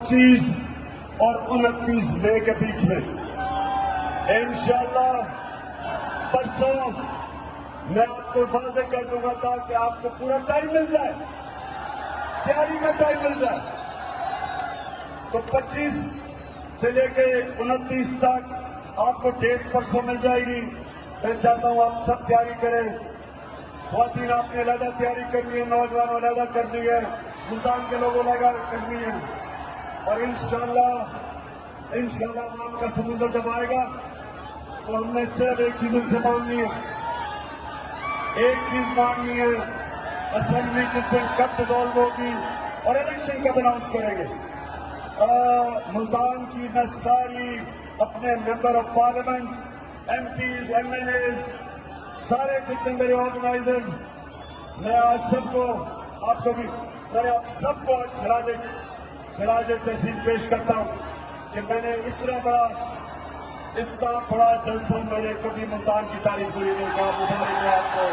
25 اور 29 مئی کے بیچ میں انشاءاللہ پرسوں میں آپ کو واضح کر دوں گا تاکہ آپ کو پورا ٹائم مل جائے، تیاری میں ٹائم مل جائے۔ تو 25 سے لے کے 29 تک آپ کو ڈیٹ پرسوں مل جائے گی۔ میں چاہتا ہوں آپ سب تیاری کریں، خواتین آپ نے علیحدہ تیاری کرنی ہے، نوجوانوں علیحدہ کرنی ہے، ملتان کے لوگوں علیحدہ کرنی ہے، اور انشاءاللہ عوام کا سمندر جب آئے گا تو ہم نے صرف ایک چیز ان سے مانگنی ہے، ایک چیز مانگنی ہے، اسمبلی جس دن کب ڈیزالو ہوگی اور الیکشن کب اناؤنس کریں گے، ملتان کی میں ساری اپنے member of parliament, MPs, MLAs, سارے جتنے میرے آرگنائزرز، میں آج سب کو، آپ کو بھی، میں آپ سب کو آج خراج تحسین پیش کرتا ہوں کہ میں نے اتنا بڑا جلسہ میں نے کبھی ملتان کی تاریخ میں نہیں دیکھا۔ مبارک ہو آپ کو۔